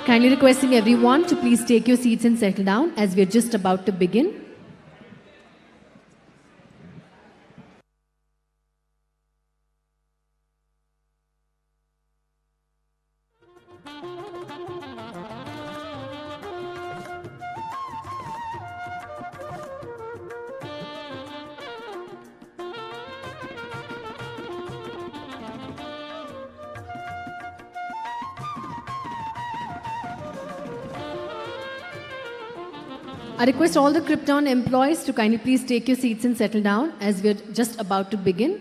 Kindly requesting everyone to please take your seats and settle down as we are just about to begin. I request all the KRYPTON employees to kindly please take your seats and settle down as we are just about to begin.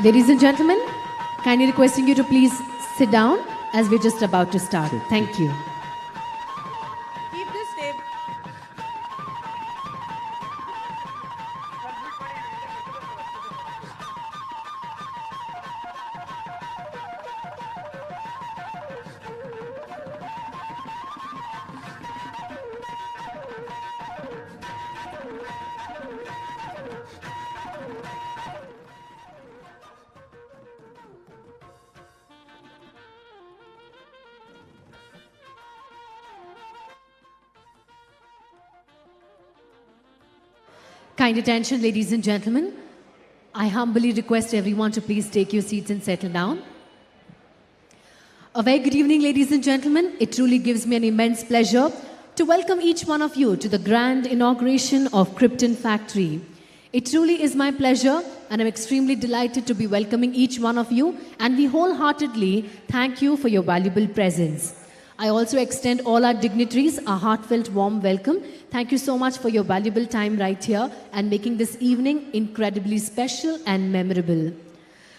Ladies and gentlemen, kindly requesting you to please sit down as we're just about to start. Thank you. Keep this table. Kind attention, ladies and gentlemen. I humbly request everyone to please take your seats and settle down. A very good evening, ladies and gentlemen. It truly gives me an immense pleasure to welcome each one of you to the grand inauguration of KRYPTON Factory. It truly is my pleasure, and I'm extremely delighted to be welcoming each one of you, and we wholeheartedly thank you for your valuable presence. I also extend all our dignitaries a heartfelt warm welcome. Thank you so much for your valuable time right here and making this evening incredibly special and memorable.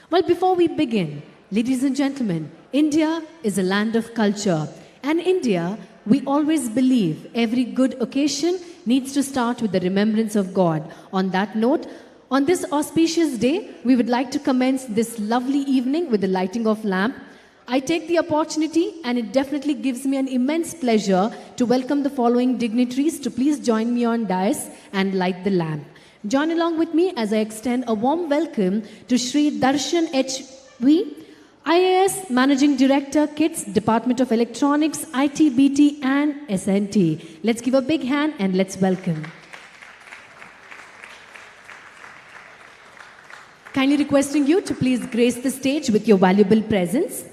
Well, before we begin, ladies and gentlemen, India is a land of culture. And India, we always believe every good occasion needs to start with the remembrance of God. On that note, on this auspicious day, we would like to commence this lovely evening with the lighting of lamp. I take the opportunity, and it definitely gives me an immense pleasure to welcome the following dignitaries to please join me on dais and light the lamp. Join along with me as I extend a warm welcome to Shri Darshan H.V., IAS Managing Director, KITS, Department of Electronics, IT, BT and SNT. Let's give a big hand and let's welcome. Kindly requesting you to please grace the stage with your valuable presence.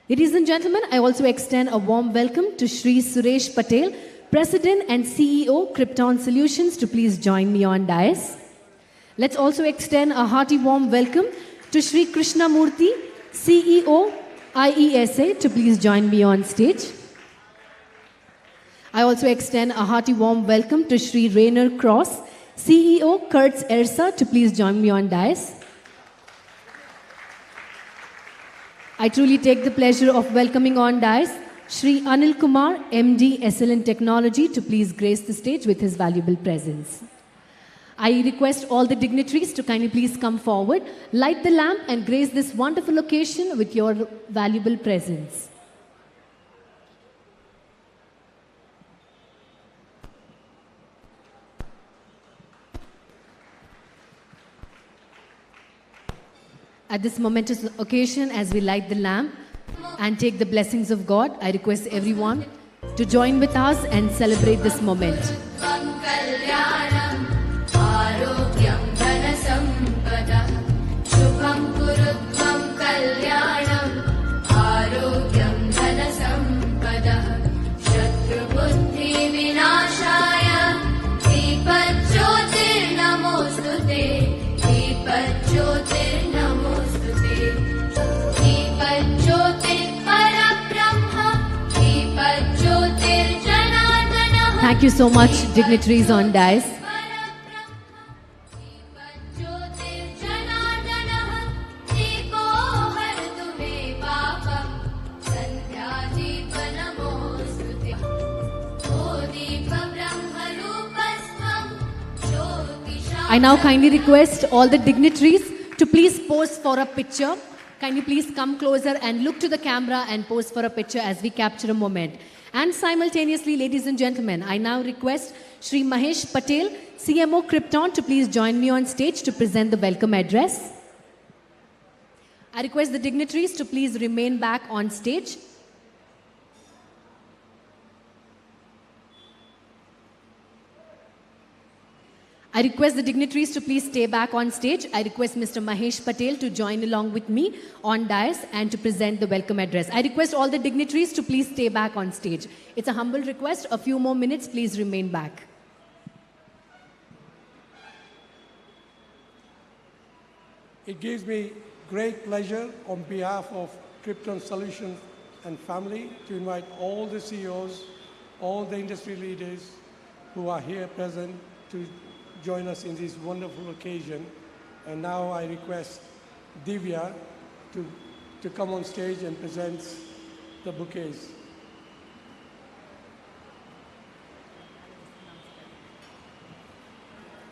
Ladies and gentlemen, I also extend a warm welcome to Shri Suresh Patel, President and CEO, KRYPTON Solutions, to please join me on dais. Let's also extend a hearty warm welcome to Shri Krishnamurthy, CEO, IESA, to please join me on stage. I also extend a hearty warm welcome to Shri Rainer Cross, CEO, Kurtz ERSA, to please join me on dais. I truly take the pleasure of welcoming on dais Shri Anil Kumar, MD, SLN Technology, to please grace the stage with his valuable presence. I request all the dignitaries to kindly please come forward, light the lamp and grace this wonderful occasion with your valuable presence. At this momentous occasion, as we light the lamp and take the blessings of God, I request everyone to join with us and celebrate this moment. Thank you so much, dignitaries on dais. I now kindly request all the dignitaries to please pose for a picture. Kindly please come closer and look to the camera and pose for a picture as we capture a moment. And simultaneously, ladies and gentlemen, I now request Shri Mahesh Patel, CMO KRYPTON, to please join me on stage to present the welcome address. I request the dignitaries to please remain back on stage. I request the dignitaries to please stay back on stage. I request Mr. Mahesh Patel to join along with me on dais and to present the welcome address. I request all the dignitaries to please stay back on stage. It's a humble request. A few more minutes, please remain back. It gives me great pleasure on behalf of KRYPTON Solutions and family to invite all the CEOs, all the industry leaders who are here present to join us in this wonderful occasion. And now I request Divya to come on stage and present the bouquets.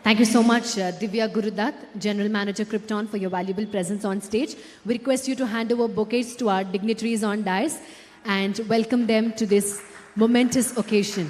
Thank you so much, Divya Gurudat, General Manager KRYPTON, for your valuable presence on stage. We request you to hand over bouquets to our dignitaries on dais and welcome them to this momentous occasion.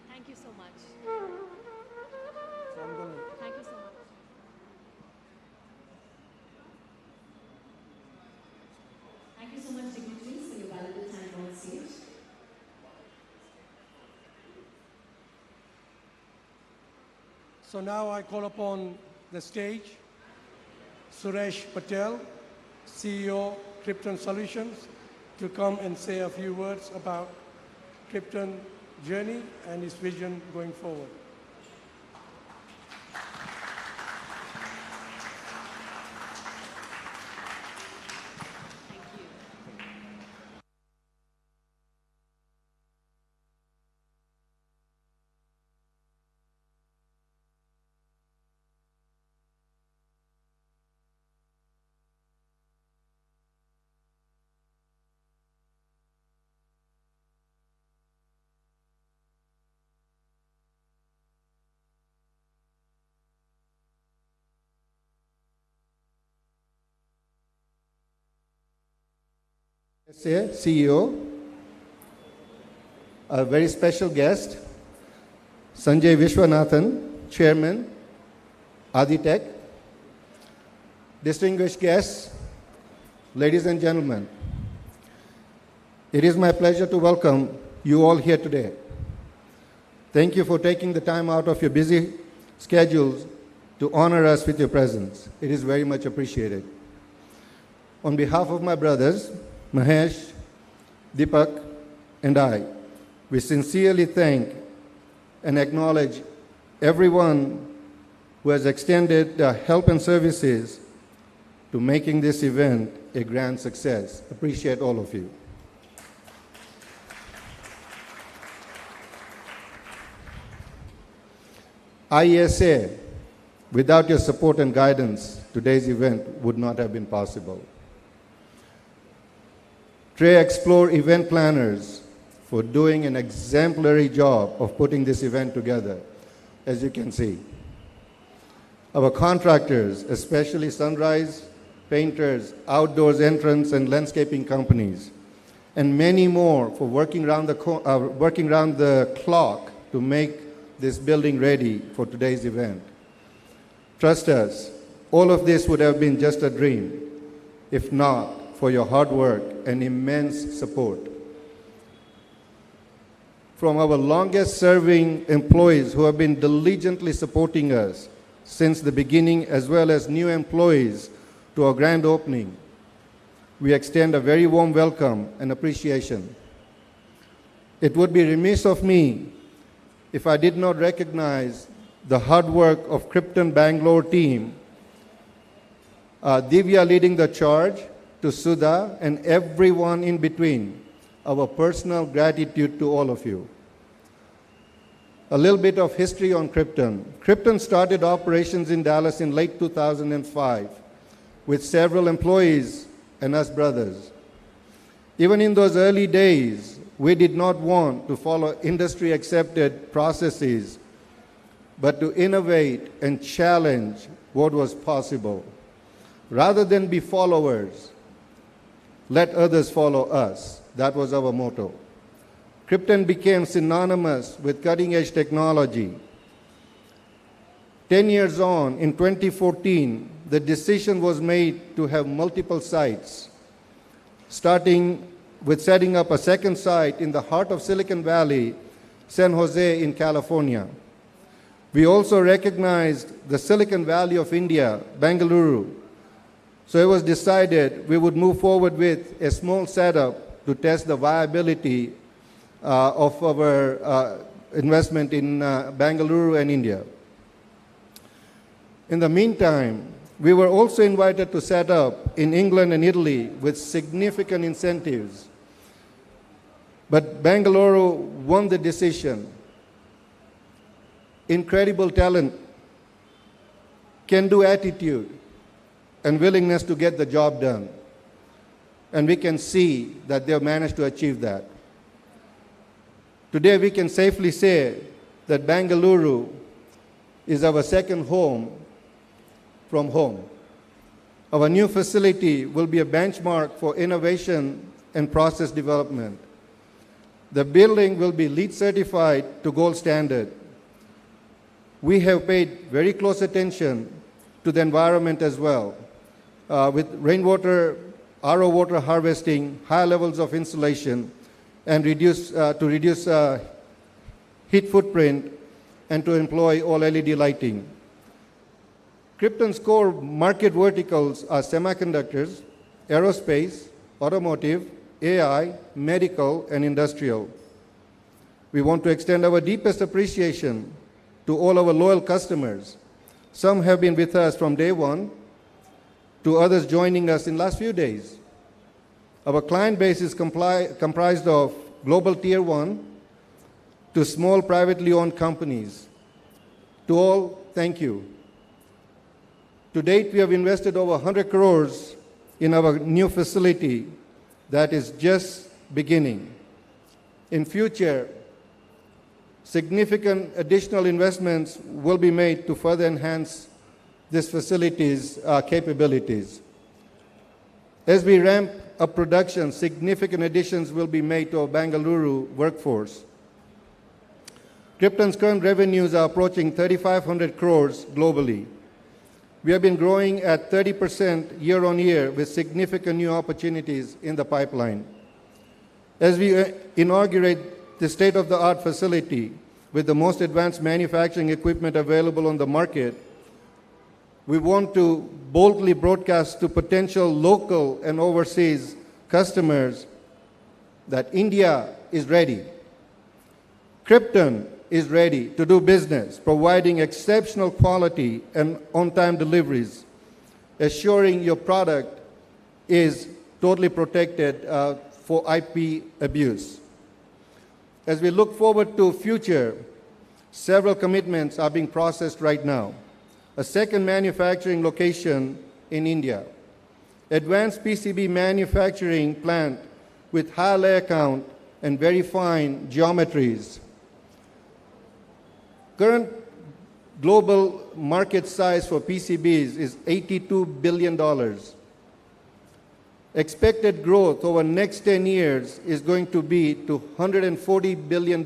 Thank you so much. Thank you so much. Thank you so much, dignitaries, for your valuable time on stage. So now I call upon the stage Suresh Patel, CEO KRYPTON Solutions, to come and say a few words about KRYPTON journey and his vision going forward. IESA CEO, a very special guest, Sanjay Vishwanathan, Chairman, Aditech, distinguished guests, ladies and gentlemen, it is my pleasure to welcome you all here today. Thank you for taking the time out of your busy schedules to honor us with your presence. It is very much appreciated. On behalf of my brothers, Mahesh, Deepak, and I, we sincerely thank and acknowledge everyone who has extended their help and services to making this event a grand success. Appreciate all of you. IESA, without your support and guidance, today's event would not have been possible. Trey Explore event planners for doing an exemplary job of putting this event together, as you can see. Our contractors, especially Sunrise, painters, outdoors entrance and landscaping companies, and many more for working around the clock to make this building ready for today's event. Trust us, all of this would have been just a dream, if not for your hard work and immense support. From our longest serving employees who have been diligently supporting us since the beginning, as well as new employees to our grand opening, we extend a very warm welcome and appreciation. It would be remiss of me if I did not recognize the hard work of KRYPTON Bangalore team, Divya leading the charge, to Sudha and everyone in between. Our personal gratitude to all of you. A little bit of history on KRYPTON. KRYPTON started operations in Dallas in late 2005 with several employees and us brothers. Even in those early days, we did not want to follow industry-accepted processes, but to innovate and challenge what was possible. Rather than be followers, let others follow us. That was our motto. KRYPTON became synonymous with cutting-edge technology. 10 years on, in 2014, the decision was made to have multiple sites, starting with setting up a second site in the heart of Silicon Valley, San Jose in California. We also recognized the Silicon Valley of India, Bengaluru. So it was decided we would move forward with a small setup to test the viability of our investment in Bengaluru and India. In the meantime, we were also invited to set up in England and Italy with significant incentives. But Bengaluru won the decision. Incredible talent, can-do attitude, and willingness to get the job done. And we can see that they have managed to achieve that. Today we can safely say that Bengaluru is our second home from home. Our new facility will be a benchmark for innovation and process development. The building will be LEED certified to gold standard. We have paid very close attention to the environment as well, with rainwater, RO water harvesting, high levels of insulation, and to reduce heat footprint, and to employ all LED lighting. KRYPTON's core market verticals are semiconductors, aerospace, automotive, AI, medical, and industrial. We want to extend our deepest appreciation to all our loyal customers. Some have been with us from day one, to others joining us in the last few days. Our client base is comprised of global tier 1 to small privately owned companies. To all, thank you. To date, we have invested over 100 crores in our new facility that is just beginning. In future, significant additional investments will be made to further enhance this facility's capabilities. As we ramp of production, significant additions will be made to our Bengaluru workforce. KRYPTON's current revenues are approaching 3,500 crores globally. We have been growing at 30% year on year with significant new opportunities in the pipeline. As we inaugurate the state-of-the-art facility with the most advanced manufacturing equipment available on the market, we want to boldly broadcast to potential local and overseas customers that India is ready. KRYPTON is ready to do business, providing exceptional quality and on-time deliveries, assuring your product is totally protected for IP abuse. As we look forward to future, several commitments are being processed right now. A second manufacturing location in India, advanced PCB manufacturing plant with high layer count and very fine geometries. Current global market size for PCBs is $82 billion. Expected growth over the next 10 years is going to be to $140 billion.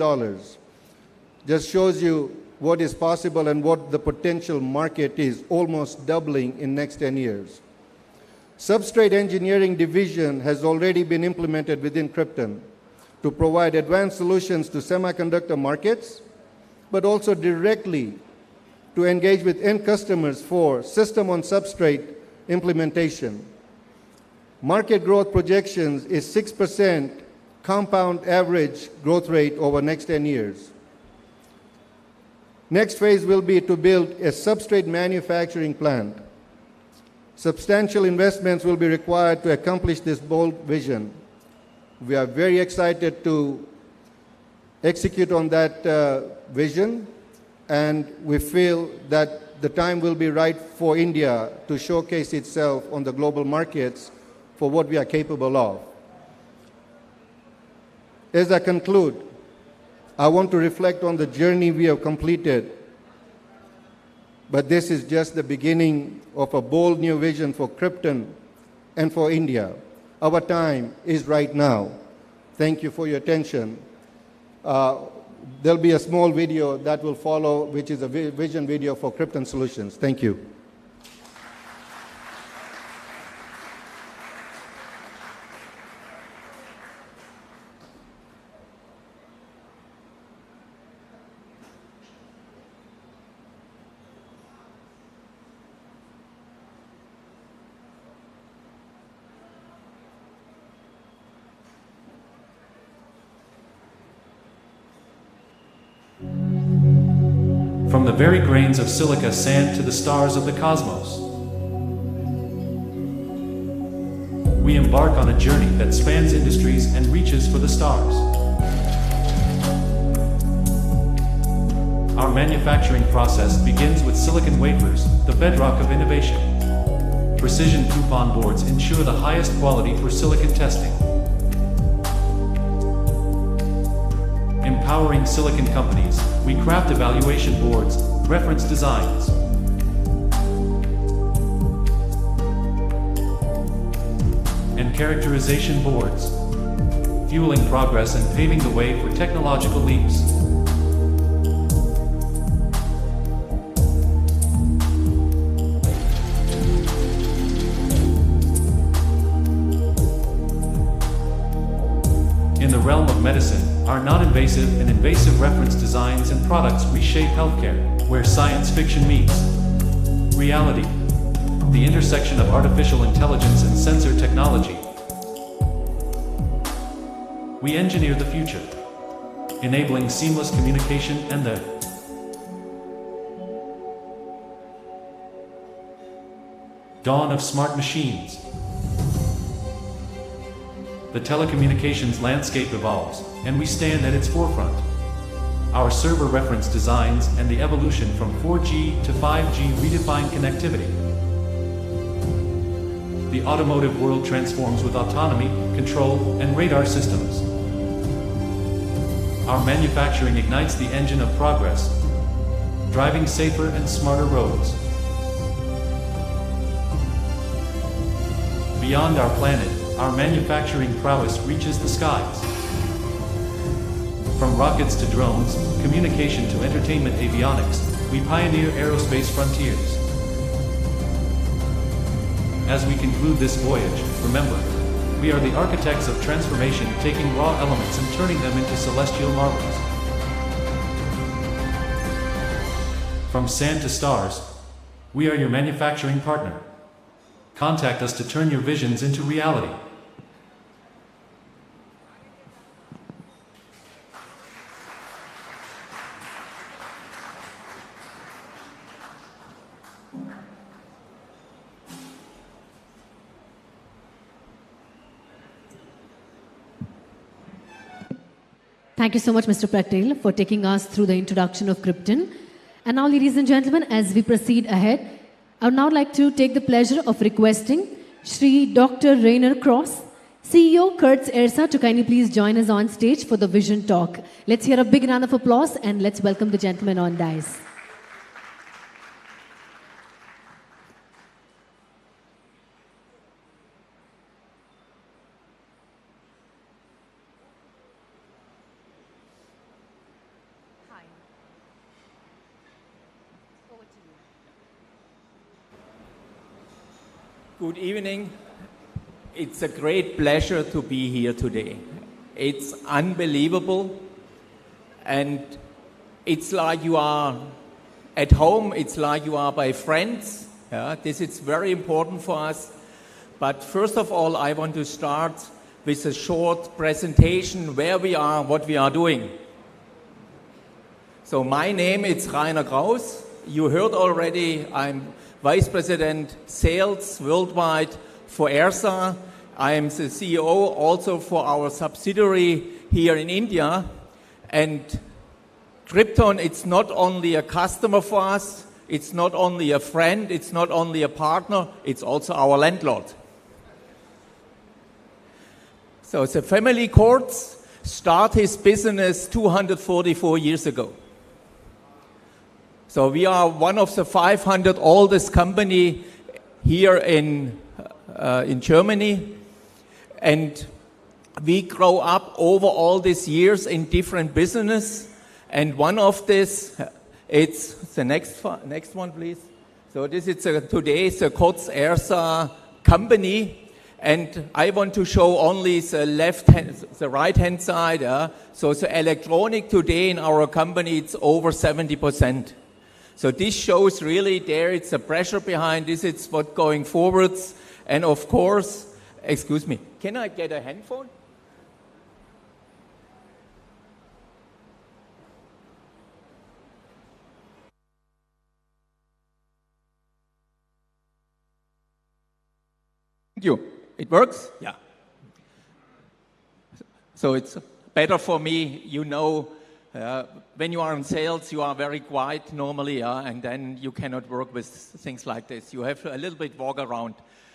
Just shows you what is possible and what the potential market is, almost doubling in next 10 years. Substrate engineering division has already been implemented within KRYPTON to provide advanced solutions to semiconductor markets, but also directly to engage with end customers for system on substrate implementation. Market growth projections is 6% compound average growth rate over the next 10 years. Next phase will be to build a substrate manufacturing plant. Substantial investments will be required to accomplish this bold vision. We are very excited to execute on that vision, and we feel that the time will be right for India to showcase itself on the global markets for what we are capable of. As I conclude, I want to reflect on the journey we have completed, but this is just the beginning of a bold new vision for KRYPTON and for India. Our time is right now. Thank you for your attention. There'll be a small video that will follow, which is a vision video for KRYPTON Solutions. Thank you. From the very grains of silica sand to the stars of the cosmos, we embark on a journey that spans industries and reaches for the stars. Our manufacturing process begins with silicon wafers, the bedrock of innovation. Precision coupon boards ensure the highest quality for silicon testing. Empowering silicon companies, we craft evaluation boards, reference designs, and characterization boards, fueling progress and paving the way for technological leaps. In the realm of medicine, our non-invasive and invasive reference designs and products reshape healthcare, where science fiction meets reality, the intersection of artificial intelligence and sensor technology. We engineer the future, enabling seamless communication and the dawn of smart machines. The telecommunications landscape evolves, and we stand at its forefront. Our server reference designs and the evolution from 4G to 5G redefine connectivity. The automotive world transforms with autonomy, control, and radar systems. Our manufacturing ignites the engine of progress, driving safer and smarter roads. Beyond our planet, our manufacturing prowess reaches the skies. From rockets to drones, communication to entertainment avionics, we pioneer aerospace frontiers. As we conclude this voyage, remember, we are the architects of transformation, taking raw elements and turning them into celestial marvels. From sand to stars, we are your manufacturing partner. Contact us to turn your visions into reality. Thank you so much, Mr. Patel, for taking us through the introduction of KRYPTON. And now, ladies and gentlemen, as we proceed ahead, I would now like to take the pleasure of requesting Shri Dr. Rainer Cross, CEO Kurtz IESA, to kindly please join us on stage for the vision talk. Let's hear a big round of applause and let's welcome the gentleman on dais. Good evening. It's a great pleasure to be here today. It's unbelievable, and it's like you are at home, it's like you are by friends. This is very important for us. But first of all, I want to start with a short presentation where we are, what we are doing. So my name is Rainer Kraus. You heard already, I'm Vice President Sales Worldwide for IESA. I am the CEO also for our subsidiary here in India. And KRYPTON, it's not only a customer for us, it's not only a friend, it's not only a partner, it's also our landlord. So the family Kurtz started his business 244 years ago. So we are one of the 500 oldest company here in Germany, and we grow up over all these years in different business. And one of this, it's the next one, please. So this is today the Kurtz IESA company, and I want to show only the right hand side. So the electronic today in our company, it's over 70%. So this shows really there it's a pressure behind this, it's what going forwards. And of course, excuse me, can I get a handphone? Thank you. It works? Yeah. So it's better for me, you know. When you are in sales, you are very quiet normally, and then you cannot work with things like this. You have to a little bit walk around.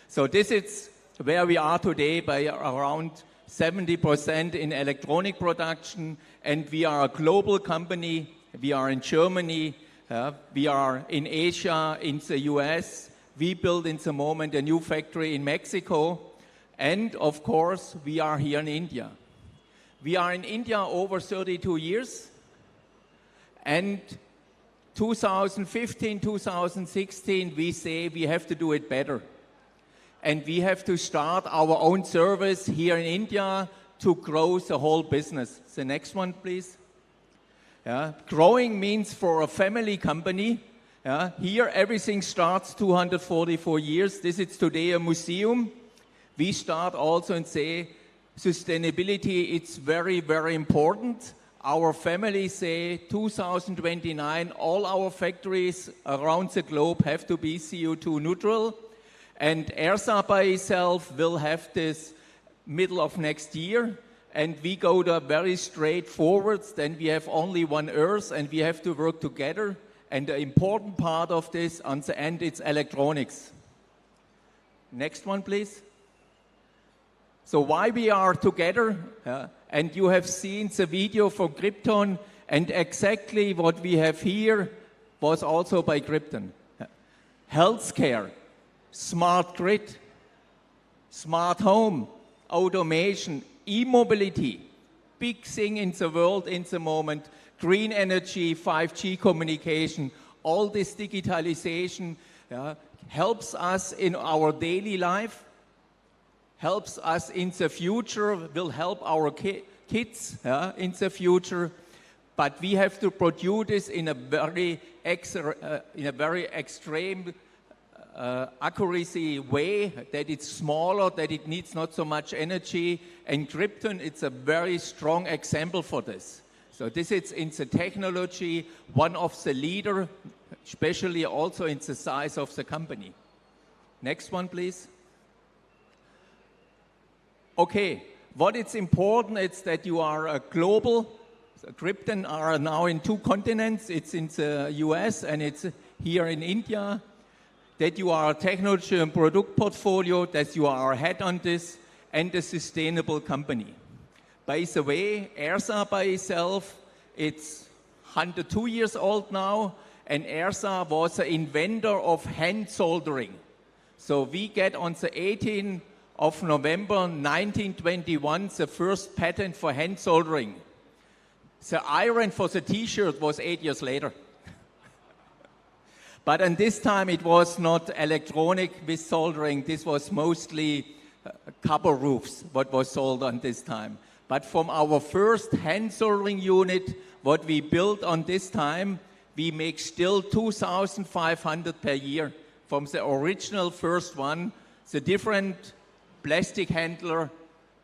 So this is where we are today, by around 70% in electronic production, and we are a global company. We are in Germany, we are in Asia, in the US. We build in the moment a new factory in Mexico, and of course, we are here in India. We are in India over 32 years. And 2015, 2016, we say we have to do it better. And we have to start our own service here in India to grow the whole business. The next one, please. Growing means for a family company. Here everything starts 244 years. This is today a museum. We start also and say sustainability, it's very, very important. Our families say 2029, all our factories around the globe have to be CO2 neutral. And IESA by itself will have this middle of next year. And we go to very straightforward. Then we have only one Earth and we have to work together. And the important part of this, on the end, it's electronics. Next one, please. So why we are together? And you have seen the video from KRYPTON, and exactly what we have here was also by KRYPTON. Healthcare, smart grid, smart home, automation, e-mobility, big thing in the world in the moment, green energy, 5G communication, all this digitalization helps us in our daily life, helps us in the future, will help our kids in the future, but we have to produce this in a very extreme accuracy way, that it's smaller, that it needs not so much energy, and KRYPTON, it's a very strong example for this. So this is in the technology, one of the leader, especially also in the size of the company. Next one, please. Okay, what is important is that you are a global. So KRYPTON are now in 2 continents. It's in the US and it's here in India. That you are a technology and product portfolio, that you are ahead on this, and a sustainable company. By the way, IESA by itself, it's 102 years old now, and IESA was the inventor of hand soldering. So we get on the 18th of November 1921 the first patent for hand soldering. The iron for the t-shirt was 8 years later. But at this time it was not electronic with soldering, this was mostly copper roofs what was sold on this time. But from our first hand soldering unit, what we built on this time, we make still 2,500 per year from the original first one, the different plastic handler,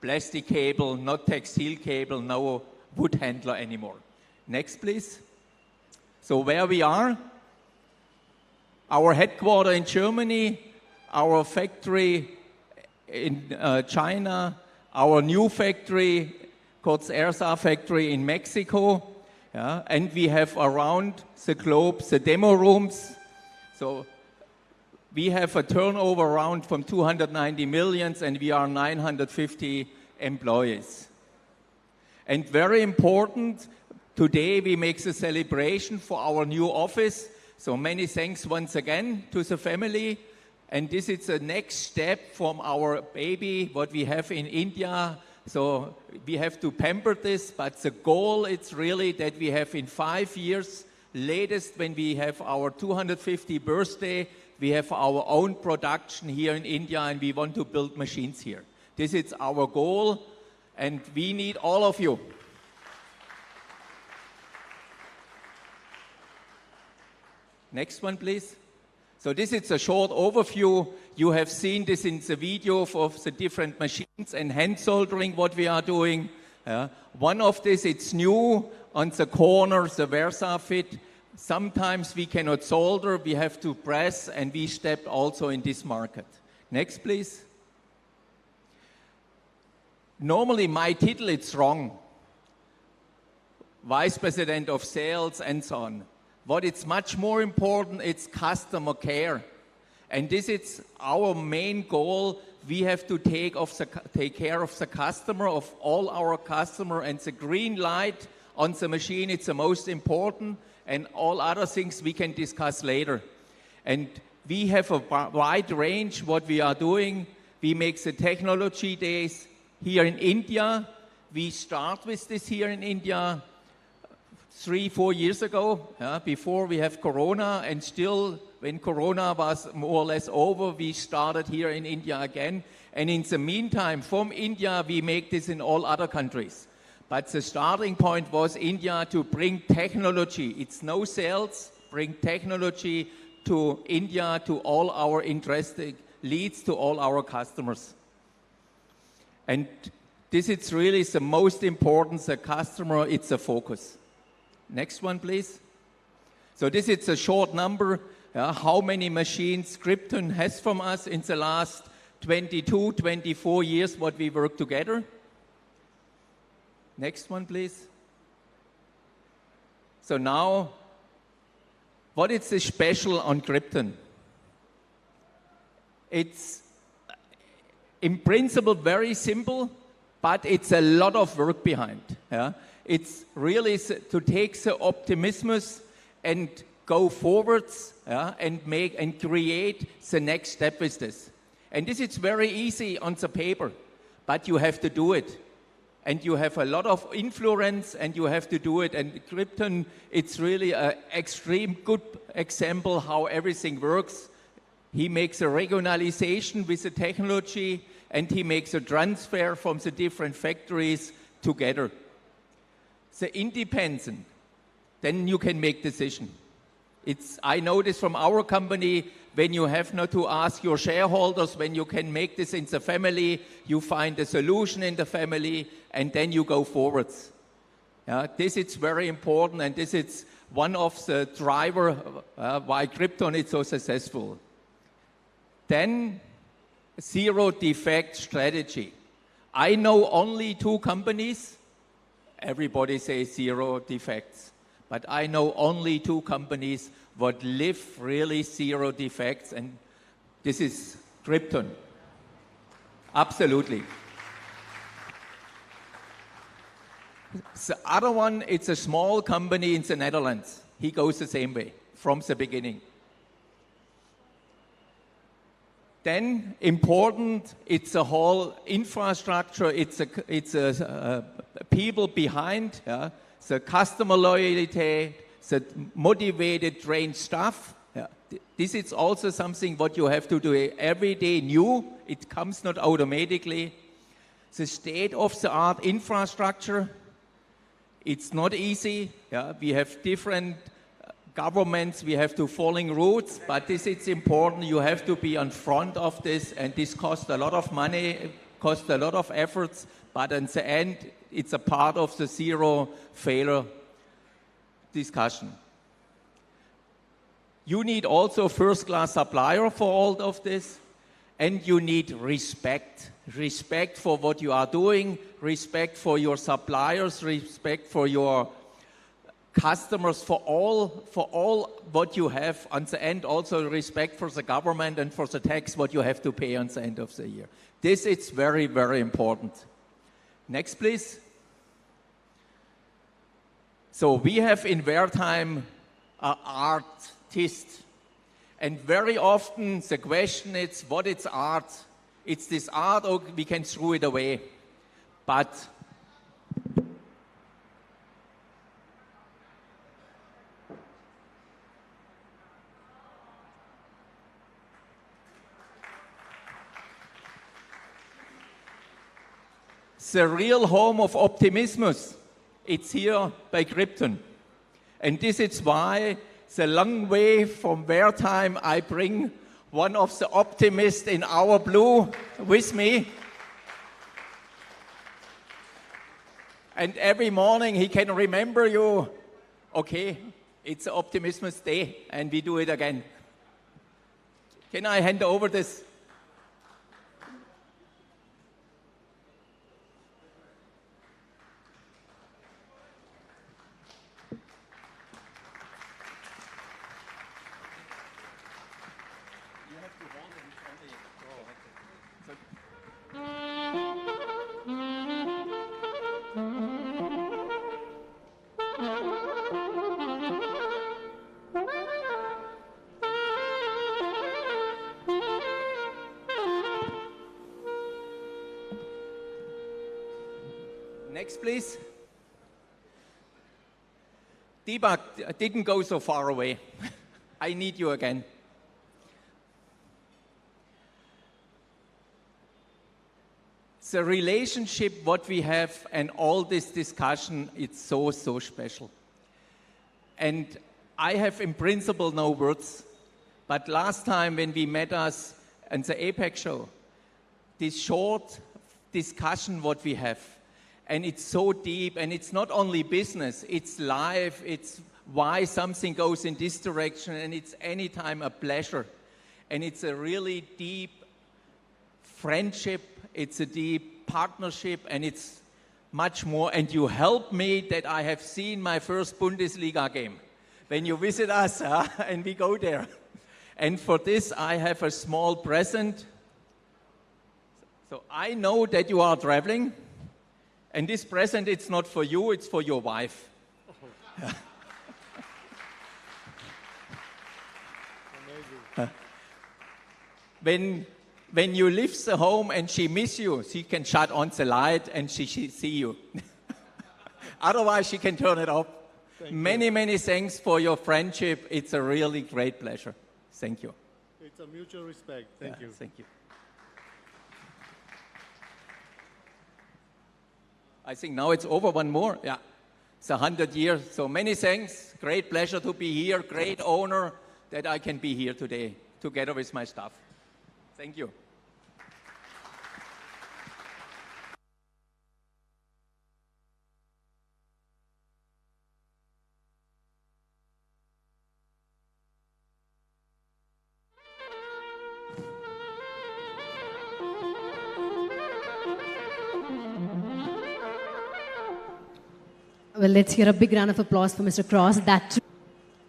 plastic cable, not textile cable, no wood handler anymore. Next, please. So where we are, our headquarters in Germany, our factory in China, our new factory called the IESA factory in Mexico, and we have around the globe the demo rooms. So we have a turnover around from 290 million and we are 950 employees. And very important, today we make the celebration for our new office. So many thanks once again to the family. And this is the next step from our baby, what we have in India. So we have to pamper this, but the goal is really that we have in 5 years, latest when we have our 250th birthday, we have our own production here in India and we want to build machines here. This is our goal and we need all of you. Next one, please. So this is a short overview. You have seen this in the video of the different machines and hand soldering, what we are doing. One of this, it's new on the corner, the Versa fit. Sometimes we cannot solder, we have to press, and we stepped also in this market. Next, please. Normally, my title is wrong. Vice President of Sales and so on. What is much more important, it's customer care. And this is our main goal. We have to take care of the customer, of all our customer, and the green light on the machine, it's the most important, and all other things we can discuss later. And we have a wide range what we are doing. We make the technology days here in India. We start with this here in India 3-4 years ago, before we have Corona, and still when Corona was more or less over, we started here in India again. And in the meantime, from India, we make this in all other countries. But the starting point was India to bring technology. It's no sales, bring technology to India, to all our interested leads, to all our customers. And this is really the most important, the customer, it's a focus. Next one, please. So this is a short number, how many machines KRYPTON has from us in the last 22, 24 years what we work together. Next one, please. So now, what is the special on KRYPTON? It's in principle very simple, but it's a lot of work behind. It's really to take the optimism and go forwards and make and create the next step with this. And this is very easy on the paper, but you have to do it. And you have a lot of influence, and you have to do it. And KRYPTON, it's really an extreme good example how everything works. He makes a regionalization with the technology, and he makes a transfer from the different factories together. The independent, then you can make decision. I know this from our company, when you have not to ask your shareholders, when you can make this in the family, you find a solution in the family, and then you go forwards. This is very important, and this is one of the drivers why KRYPTON is so successful. Then, zero defect strategy. I know only 2 companies. Everybody says zero defects. But I know only 2 companies that live really zero defects, and this is KRYPTON. Absolutely. The other one, it's a small company in the Netherlands. He goes the same way from the beginning. Then, important, it's a whole infrastructure, it's a people behind, the customer loyalty, the motivated, trained staff. This is also something what you have to do every day new. It comes not automatically. The state-of-the-art infrastructure, it's not easy. We have different governments, we have to following routes, but this is important. You have to be on front of this, and this costs a lot of money, costs a lot of efforts, but in the end, it's a part of the zero failure discussion. You need also first-class supplier for all of this, and you need respect. Respect for what you are doing, respect for your suppliers, respect for your customers, for all what you have. On the end, also respect for the government and for the tax what you have to pay on the end of the year. This is very, very important. Next, please. So we have in Wertheim an artist. And very often the question is, what is art? It's this art, or we can throw it away. But the real home of optimismus, it's here by KRYPTON. And this is why the long way from Wertheim I bring one of the optimists in our blue with me. And every morning he can remember you, okay, it's Optimismus Day, and we do it again. Can I hand over this? Next, please. Deepak didn't go so far away. I need you again. The relationship what we have and all this discussion, it's so, so special. And I have in principle no words, but last time when we met us at the APEC show, this short discussion what we have, and it's so deep, and it's not only business, it's life, it's why something goes in this direction, and it's anytime a pleasure. And it's a really deep friendship, it's a deep partnership, and it's much more. And you help me that I have seen my first Bundesliga game. When you visit us, and we go there. And for this, I have a small present. So I know that you are traveling. And this present, it's not for you, it's for your wife. When when you leave the home and she miss you, she can shut on the light and she see you. Otherwise, she can turn it off. Many thanks for your friendship. It's a really great pleasure. Thank you. It's a mutual respect. Thank you. Thank you. I think now it's over one more. Yeah, it's 100 years. So many thanks. Great pleasure to be here. Great honor that I can be here today together with my staff. Thank you. Well, let's hear a big round of applause for Mr. Cross.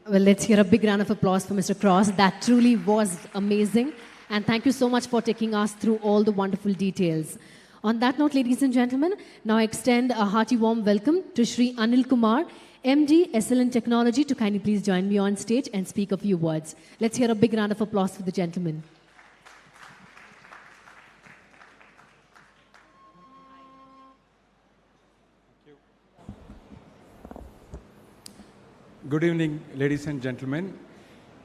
Let's hear a big round of applause for Mr. Cross. That truly was amazing. And thank you so much for taking us through all the wonderful details. On that note, ladies and gentlemen, now I extend a hearty warm welcome to Shri Anil Kumar, MD, SLN Technology, to kindly please join me on stage and speak a few words. Let's hear a big round of applause for the gentleman. Good evening, ladies and gentlemen,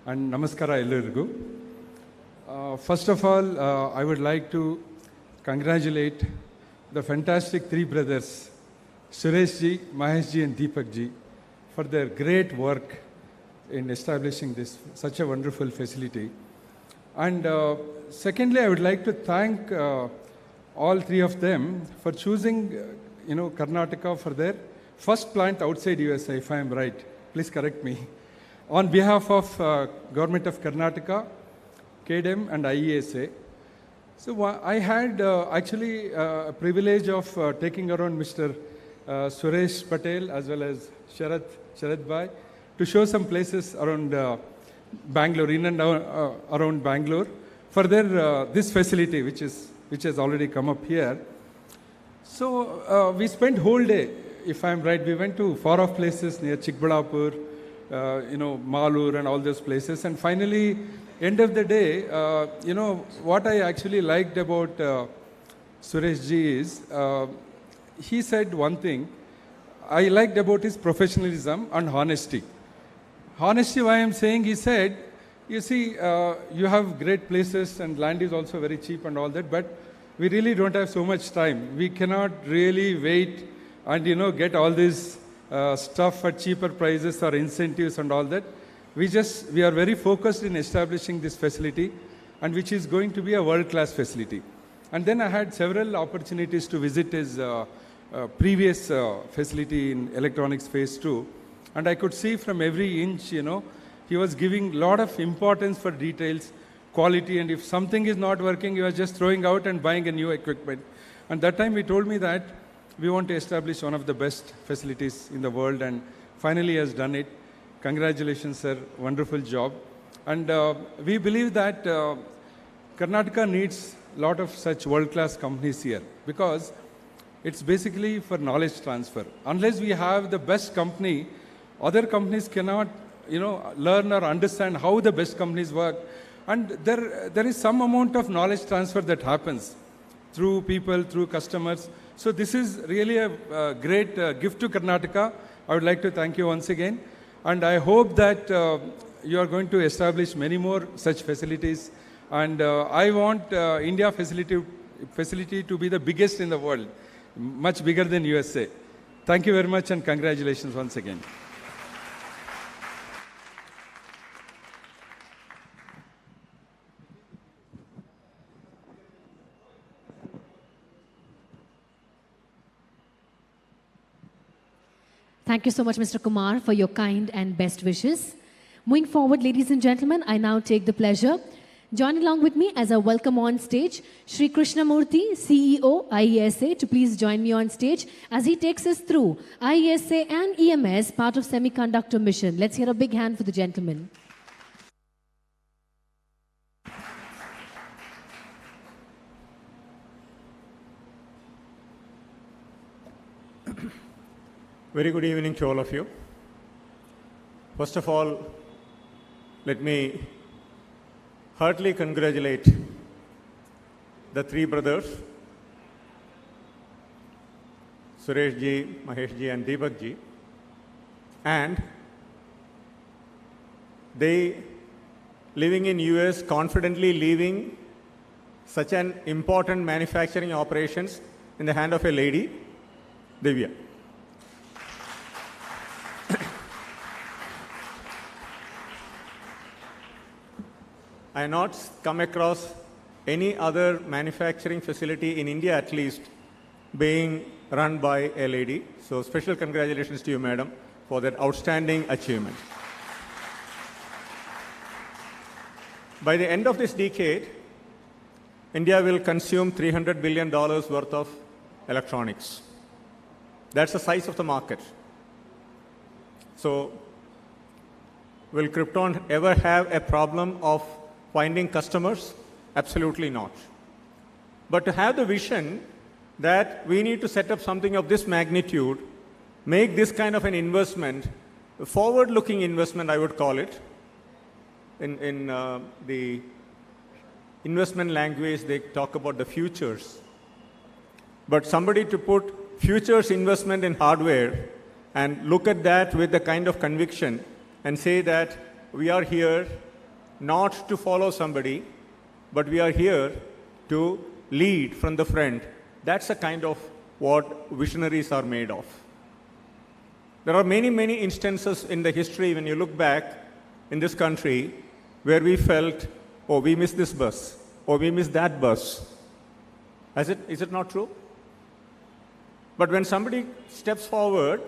and namaskara ellarigu. First of all, I would like to congratulate the fantastic three brothers, Suresh ji, Mahesh ji, and Deepak ji, for their great work in establishing such a wonderful facility. And secondly, I would like to thank all three of them for choosing, Karnataka for their first plant outside USA, if I am right. Please correct me. On behalf of Government of Karnataka, KDM and IESA. So I had actually a privilege of taking around Mr. Suresh Patel as well as Sharad Bhai to show some places around Bangalore, in and around Bangalore, for their this facility which has already come up here. So we spent whole day. If I'm right, we went to far-off places near Chikbalapur, Malur and all those places. And finally, end of the day, what I actually liked about Suresh ji is, he said one thing I liked about his professionalism and honesty. Honesty, why I'm saying, he said, you see, you have great places and land is also very cheap and all that, but we really don't have so much time. We cannot really wait and get all this stuff at cheaper prices or incentives and all that. We are very focused in establishing this facility, and which is going to be a world-class facility. And then I had several opportunities to visit his previous facility in electronics phase 2, and I could see from every inch, he was giving a lot of importance for details, quality, and if something is not working, he was just throwing out and buying a new equipment. And that time he told me that we want to establish one of the best facilities in the world, and finally he has done it. Congratulations, sir. Wonderful job. And we believe that Karnataka needs a lot of such world-class companies here, because it's basically for knowledge transfer. Unless we have the best company, other companies cannot, learn or understand how the best companies work. And there is some amount of knowledge transfer that happens through people, through customers. So this is really a great gift to Karnataka. I would like to thank you once again. And I hope that you are going to establish many more such facilities. And I want India facility to be the biggest in the world, much bigger than USA. Thank you very much and congratulations once again. Thank you so much, Mr. Kumar, for your kind and best wishes. Moving forward, ladies and gentlemen, I now take the pleasure. Join along with me as I welcome on stage Shri Krishnamurthy, CEO, IESA, to please join me on stage as he takes us through IESA and EMS, part of semiconductor mission. Let's hear a big hand for the gentleman. Very good evening to all of you. First of all, let me heartily congratulate the three brothers, Suresh ji, Mahesh ji, and Deepak ji, and they living in US, confidently leaving such an important manufacturing operations in the hand of a lady, Divya. I have not come across any other manufacturing facility in India, at least, being run by a lady. So special congratulations to you, madam, for that outstanding achievement. By the end of this decade, India will consume $300 billion worth of electronics. That's the size of the market. So will KRYPTON ever have a problem of finding customers? Absolutely not. But to have the vision that we need to set up something of this magnitude, make this kind of an investment, a forward-looking investment, I would call it. In the investment language, they talk about the futures. But somebody to put futures investment in hardware and look at that with the kind of conviction and say that we are here not to follow somebody, but we are here to lead from the front. That's the kind of what visionaries are made of. There are many, many instances in the history when you look back in this country where we felt, oh, we missed this bus, or we missed that bus. Is it not true? But when somebody steps forward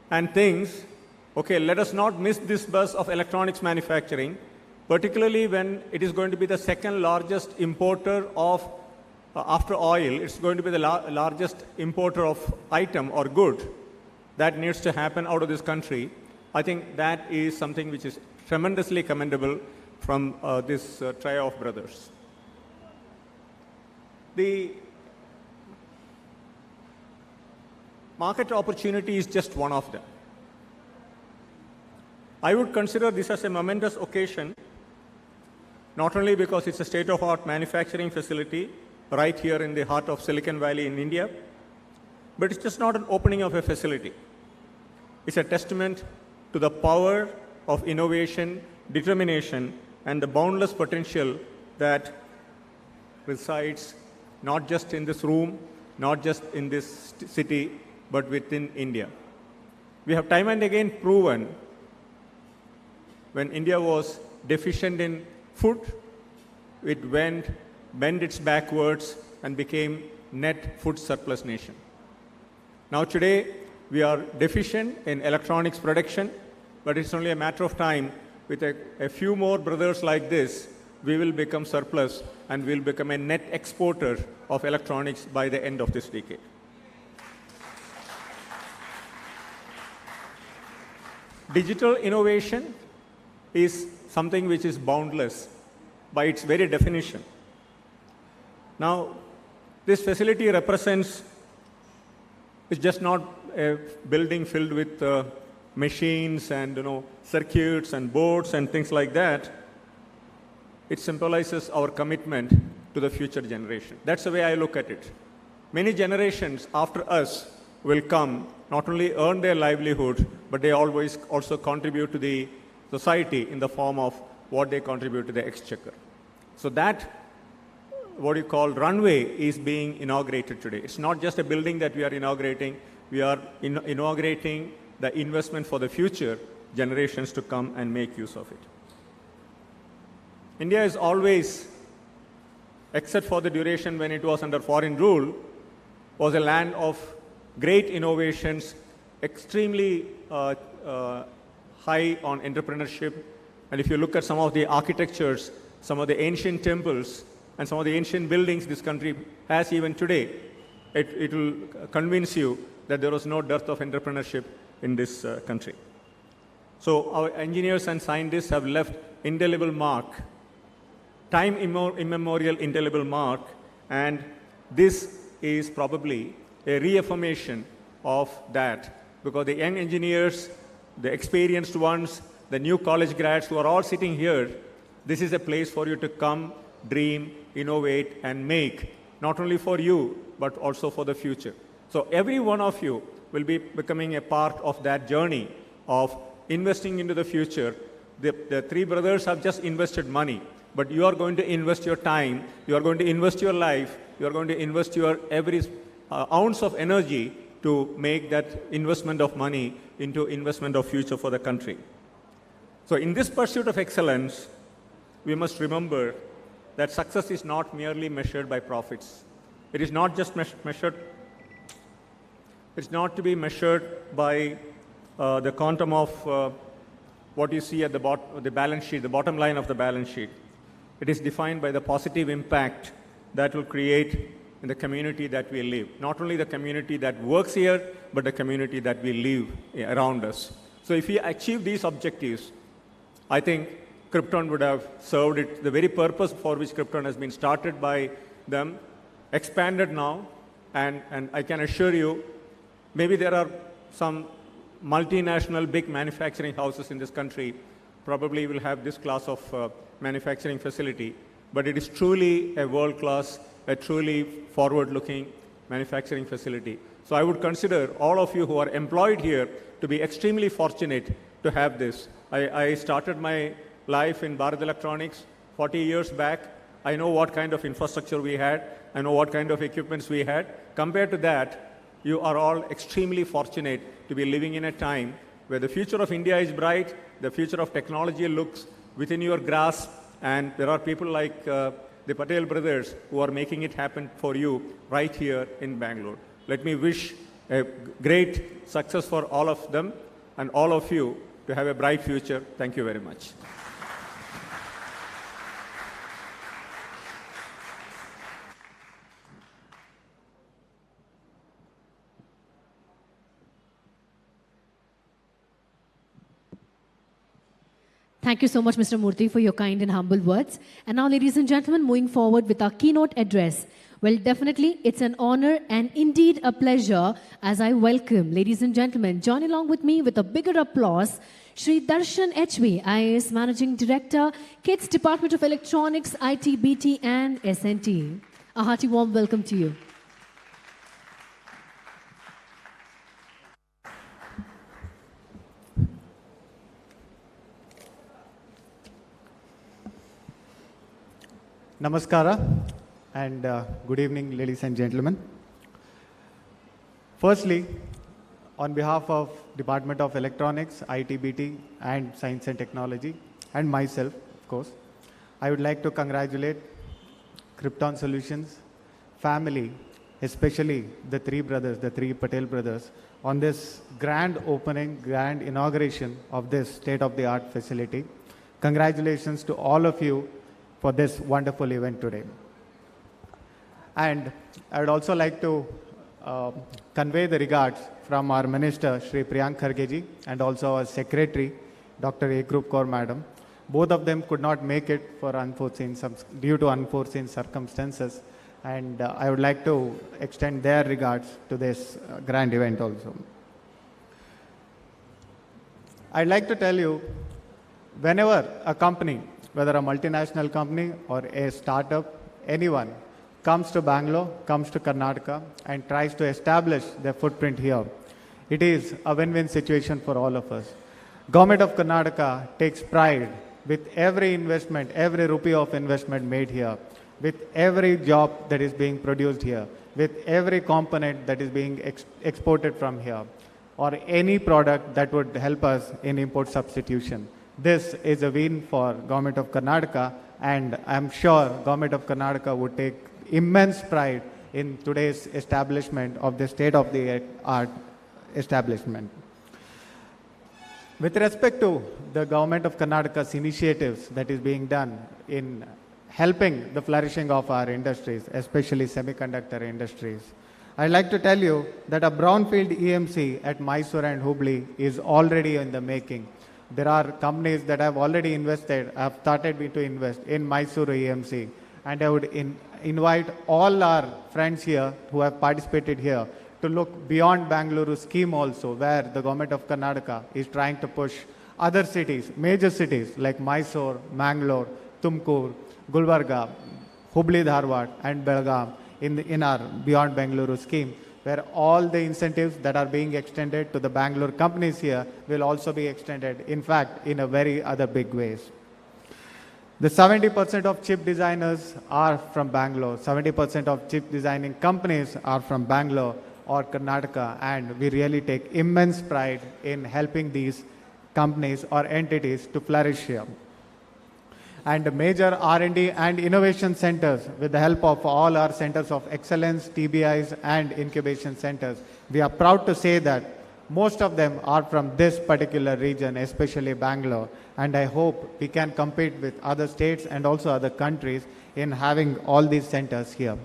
and thinks, okay, let us not miss this bus of electronics manufacturing, particularly when it is going to be the second largest importer of, after oil, it's going to be the largest importer of item or good that needs to happen out of this country. I think that is something which is tremendously commendable from this trio of brothers. The market opportunity is just one of them. I would consider this as a momentous occasion, not only because it's a state-of-the-art manufacturing facility right here in the heart of Silicon Valley in India, but it's just not an opening of a facility. It's a testament to the power of innovation, determination, and the boundless potential that resides not just in this room, not just in this city, but within India. We have time and again proven when India was deficient in food, it bent its backwards and became net food surplus nation. Now today, we are deficient in electronics production, but it's only a matter of time. With a few more brothers like this, we will become surplus and we'll become a net exporter of electronics by the end of this decade. Digital innovation is something which is boundless by its very definition. Now, this facility represents, it's just not a building filled with machines and circuits and boards and things like that. It symbolizes our commitment to the future generation. That's the way I look at it. Many generations after us will come, not only earn their livelihood, but they always also contribute to the society in the form of what they contribute to the exchequer. So that, what you call runway, is being inaugurated today. It's not just a building that we are inaugurating. We are inaugurating the investment for the future generations to come and make use of it. India is always, except for the duration when it was under foreign rule, was a land of great innovations, extremely high on entrepreneurship. And if you look at some of the architectures, some of the ancient temples, and some of the ancient buildings this country has even today, it will convince you that there was no dearth of entrepreneurship in this country. So our engineers and scientists have left indelible mark, time immemorial indelible mark, and this is probably a reaffirmation of that, because the young engineers, the experienced ones, the new college grads who are all sitting here, this is a place for you to come, dream, innovate, and make, not only for you, but also for the future. So every one of you will be becoming a part of that journey of investing into the future. The three brothers have just invested money, but you are going to invest your time, you are going to invest your life, you are going to invest your every ounce of energy to make that investment of money into investment of future for the country. So in this pursuit of excellence, we must remember that success is not merely measured by profits. It is not just measured, it's not to be measured by the quantum of what you see at the balance sheet, the bottom line of the balance sheet. It is defined by the positive impact that will create in the community that we live. Not only the community that works here, but the community that we live around us. So if we achieve these objectives, I think KRYPTON would have served it, the very purpose for which KRYPTON has been started by them, expanded now, and I can assure you, maybe there are some multinational big manufacturing houses in this country, probably will have this class of manufacturing facility, but it is truly a world-class, a truly forward-looking manufacturing facility. So I would consider all of you who are employed here to be extremely fortunate to have this. I started my life in Bharat Electronics 40 years back. I know what kind of infrastructure we had. I know what kind of equipments we had. Compared to that, you are all extremely fortunate to be living in a time where the future of India is bright, the future of technology looks within your grasp, and there are people like the Patel brothers who are making it happen for you right here in Bangalore. Let me wish a great success for all of them and all of you to have a bright future. Thank you very much. Thank you so much, Mr. Murthy, for your kind and humble words. And now, ladies and gentlemen, moving forward with our keynote address. Well, definitely, it's an honor and indeed a pleasure as I welcome, ladies and gentlemen, join along with me with a bigger applause, Shri Darshan HV, IAS Managing Director, KITS Department of Electronics, IT, BT, and SNT. A hearty warm welcome to you. Namaskara and good evening, ladies and gentlemen. Firstly, on behalf of Department of Electronics, IT, BT, and Science and Technology, and myself, of course, I would like to congratulate KRYPTON Solutions family, especially the three brothers, the three Patel brothers, on this grand opening, grand inauguration of this state-of-the-art facility. Congratulations to all of you for this wonderful event today. And I would also like to convey the regards from our Minister, Shri Priyank Khargeji, and also our Secretary, Dr. A. Group Kaur Madam. Both of them could not make it for due to unforeseen circumstances. And I would like to extend their regards to this grand event also. I'd like to tell you, whenever a company, whether a multinational company or a startup, anyone comes to Bangalore, comes to Karnataka and tries to establish their footprint here, it is a win-win situation for all of us. Government of Karnataka takes pride with every investment, every rupee of investment made here, with every job that is being produced here, with every component that is being exported from here, or any product that would help us in import substitution. This is a win for Government of Karnataka, and I'm sure Government of Karnataka would take immense pride in today's establishment of the state-of-the-art establishment. With respect to the Government of Karnataka's initiatives that is being done in helping the flourishing of our industries, especially semiconductor industries, I'd like to tell you that a brownfield EMC at Mysore and Hubli is already in the making. There are companies that have already invested, have started to invest in Mysore EMC, and I would invite all our friends here who have participated here to look beyond Bangalore scheme also, where the Government of Karnataka is trying to push other cities, major cities like Mysore, Mangalore, Tumkur, Gulbarga, Hubli, Dharwad, and Belgaum in our Beyond Bengaluru scheme, where all the incentives that are being extended to the Bangalore companies here will also be extended, in fact, in a very other big ways. The 70% of chip designers are from Bangalore, 70% of chip designing companies are from Bangalore or Karnataka, and we really take immense pride in helping these companies or entities to flourish here. And major R&D and innovation centers, with the help of all our centers of excellence, TBIs and incubation centers, we are proud to say that most of them are from this particular region, especially Bangalore, and I hope we can compete with other states and also other countries in having all these centers here.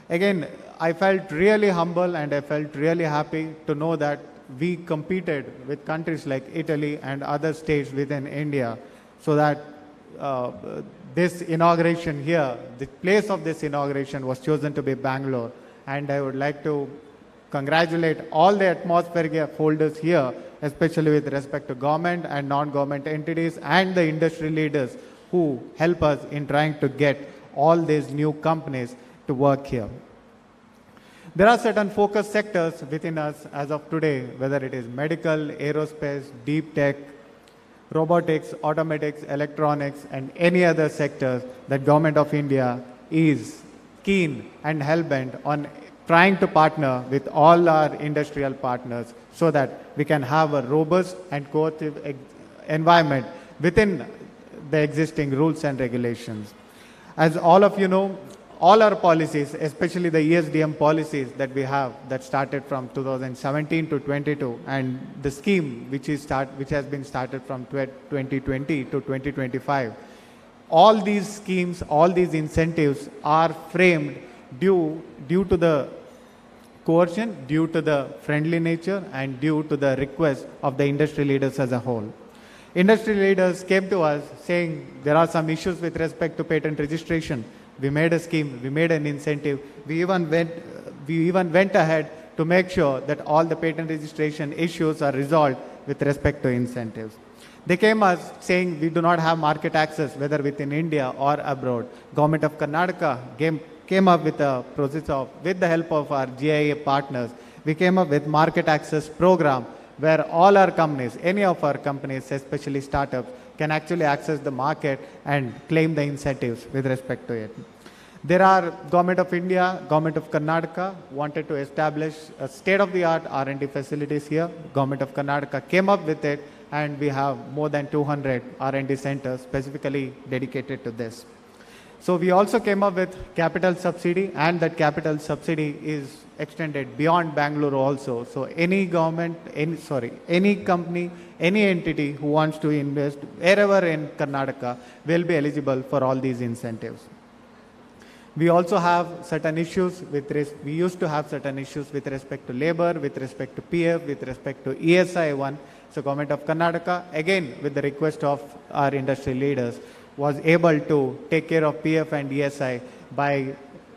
Again, I felt really humble and I felt really happy to know that we competed with countries like Italy and other states within India, so that this inauguration here, the place of this inauguration was chosen to be Bangalore, and I would like to congratulate all the atmospheric holders here, especially with respect to government and non-government entities and the industry leaders who help us in trying to get all these new companies to work here. There are certain focus sectors within us as of today, whether it is medical, aerospace, deep tech, robotics, automatics, electronics, and any other sectors that Government of India is keen and hell-bent on trying to partner with all our industrial partners so that we can have a robust and cooperative environment within the existing rules and regulations. As all of you know, all our policies, especially the ESDM policies that we have that started from 2017 to 22, and the scheme which has been started from 2020 to 2025, all these schemes, all these incentives are framed due to the coercion, due to the friendly nature, and due to the request of the industry leaders as a whole. Industry leaders came to us saying there are some issues with respect to patent registration. We made a scheme, we made an incentive. We even went ahead to make sure that all the patent registration issues are resolved with respect to incentives. They came us saying we do not have market access, whether within India or abroad. Government of Karnataka came up with a process of, with the help of our GIA partners, we came up with market access program where all our companies, any of our companies, especially startups, can actually access the market and claim the incentives with respect to it. There are Government of India, Government of Karnataka wanted to establish a state-of-the-art R&D facilities here. Government of Karnataka came up with it, and we have more than 200 R&D centers specifically dedicated to this. So we also came up with capital subsidy, and that capital subsidy is extended beyond Bangalore also. So any government, any company, any entity who wants to invest wherever in Karnataka will be eligible for all these incentives. We also have certain issues we used to have certain issues with respect to labor, with respect to PF, with respect to ESI 1. So Government of Karnataka, again with the request of our industry leaders, was able to take care of PF and ESI by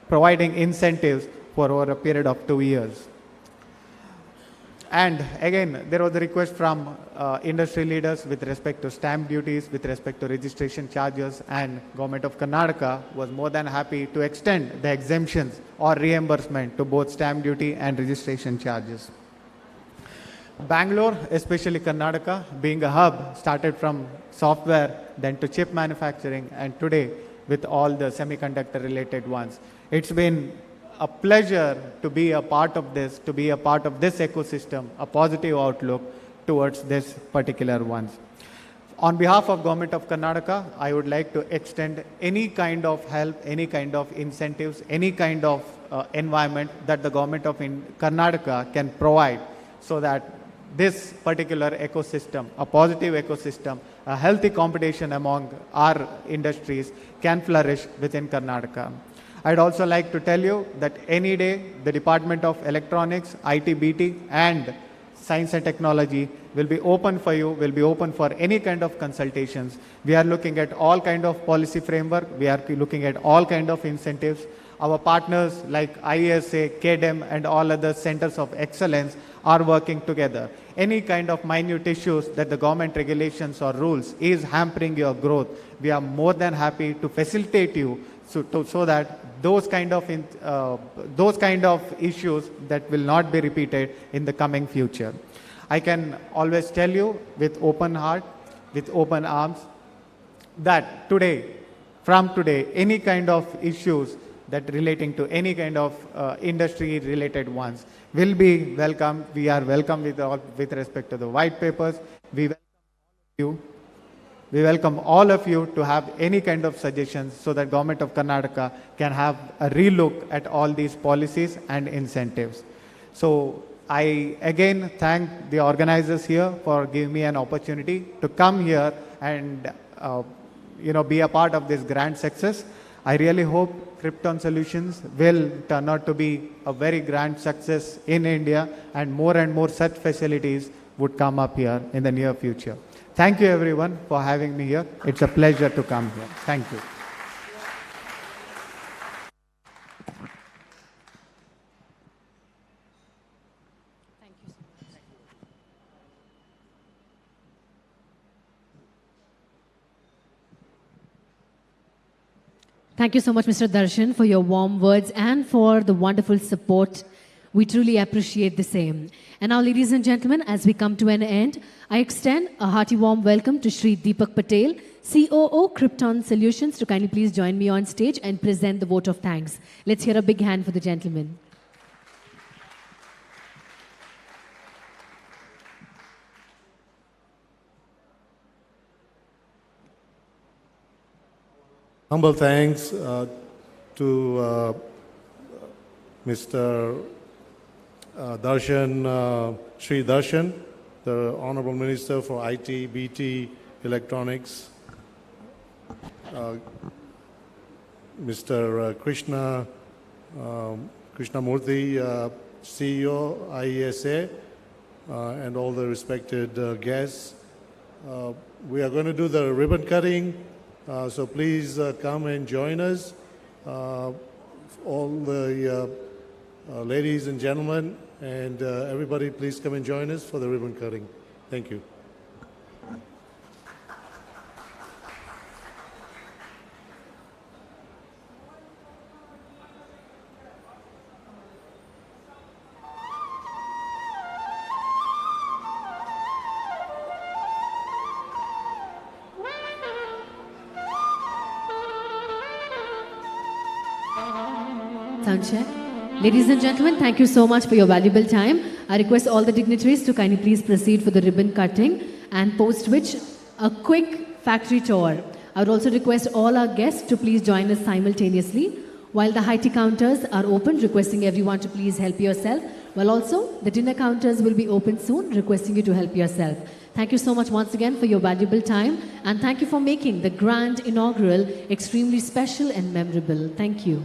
providing incentives for over a period of 2 years. And again, there was a request from industry leaders with respect to stamp duties, with respect to registration charges, and Government of Karnataka was more than happy to extend the exemptions or reimbursement to both stamp duty and registration charges. Bangalore, especially Karnataka, being a hub, started from software, then to chip manufacturing, and today with all the semiconductor related ones. It's been a pleasure to be a part of this, ecosystem, a positive outlook towards this particular ones. On behalf of Government of Karnataka, I would like to extend any kind of help, any kind of incentives, any kind of environment that the Government of Karnataka can provide so that this particular ecosystem, a positive ecosystem, a healthy competition among our industries can flourish within Karnataka. I'd also like to tell you that any day the Department of Electronics, IT/BT and Science and Technology will be open for you, will be open for any kind of consultations. We are looking at all kind of policy framework. We are looking at all kind of incentives. Our partners like IESA, KDEM and all other centers of excellence are working together. Any kind of minute issues that the government regulations or rules is hampering your growth, we are more than happy to facilitate you so that those kind of issues that will not be repeated in the coming future. I can always tell you with open heart, with open arms, that from today, any kind of issues that relating to any kind of industry related ones will be welcome. We are welcome with respect to the white papers. We welcome all of you to have any kind of suggestions so that Government of Karnataka can have a relook at all these policies and incentives. So I again thank the organizers here for giving me an opportunity to come here and be a part of this grand success. I really hope KRYPTON Solutions will turn out to be a very grand success in India, and more such facilities would come up here in the near future. Thank you everyone for having me here. It's a pleasure to come here. Thank you. Thank you so much, Mr. Darshan, for your warm words and for the wonderful support. We truly appreciate the same. And now, ladies and gentlemen, as we come to an end, I extend a hearty warm welcome to Shri Deepak Patel, COO KRYPTON Solutions, to kindly please join me on stage and present the vote of thanks. Let's hear a big hand for the gentleman. Humble thanks to Mr. Darshan, Sri Darshan, the Honorable Minister for IT, BT, Electronics, Mr. Krishnamurthy, CEO, IESA, and all the respected guests. We are going to do the ribbon cutting. So please come and join us. All the ladies and gentlemen and everybody, please come and join us for the ribbon cutting. Thank you. Soundcheck. Ladies and gentlemen, thank you so much for your valuable time. I request all the dignitaries to kindly please proceed for the ribbon cutting, and post which a quick factory tour. I would also request all our guests to please join us simultaneously. While the high tea counters are open, requesting everyone to please help yourself. While also the dinner counters will be open soon, requesting you to help yourself. Thank you so much once again for your valuable time, and thank you for making the grand inaugural extremely special and memorable. Thank you.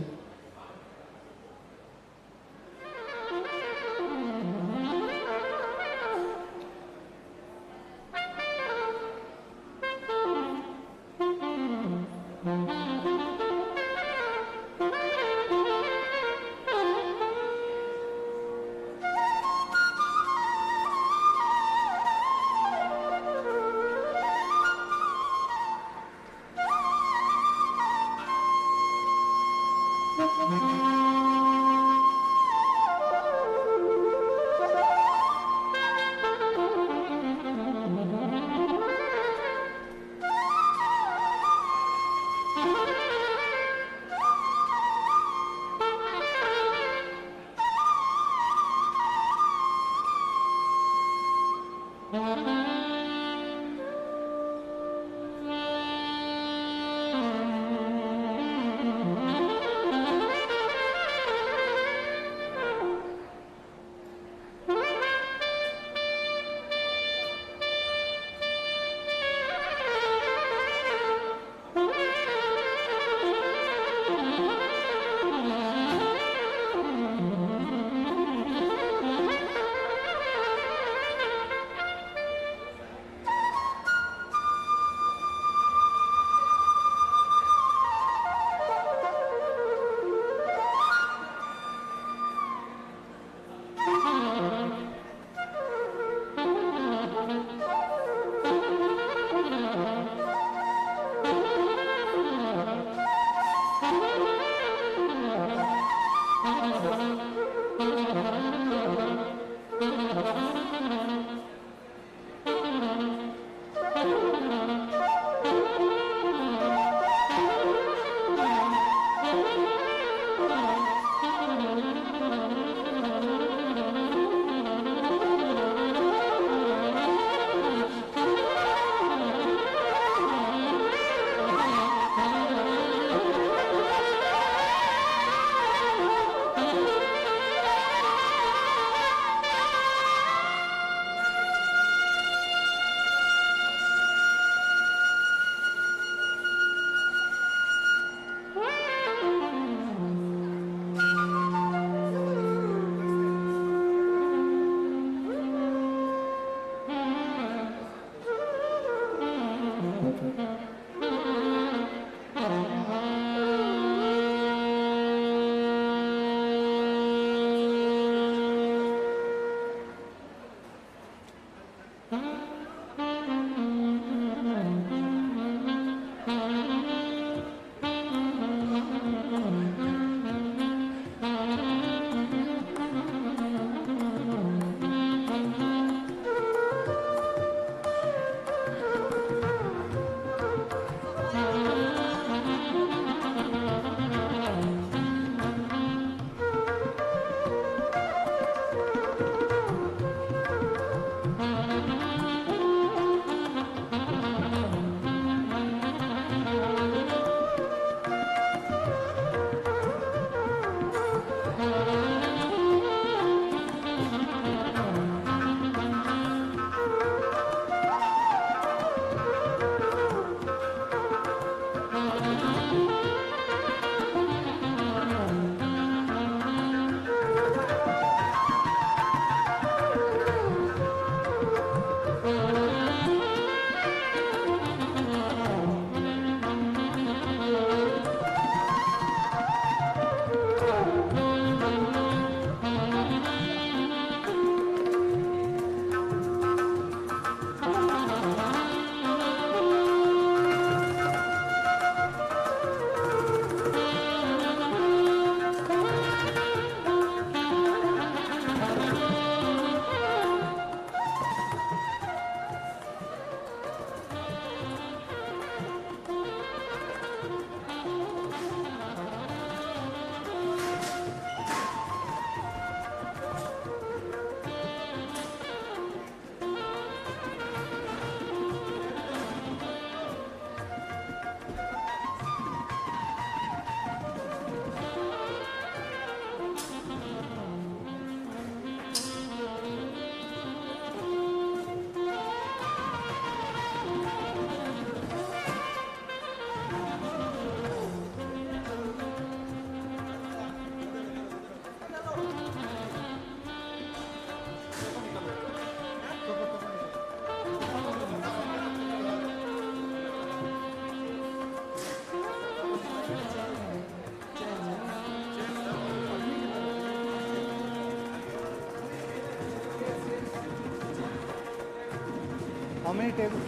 How many tables?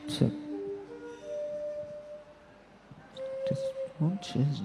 Check. Just one cheers.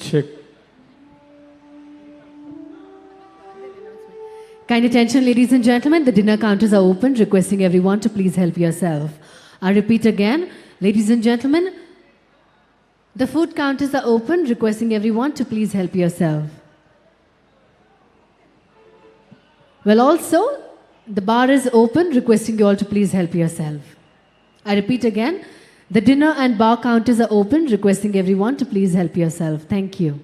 Check. Kind attention, ladies and gentlemen. The dinner counters are open, requesting everyone to please help yourself. I repeat again, ladies and gentlemen, the food counters are open, requesting everyone to please help yourself. Well, also, the bar is open, requesting you all to please help yourself. I repeat again, the dinner and bar counters are open, requesting everyone to please help yourself. Thank you.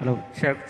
Hello, check.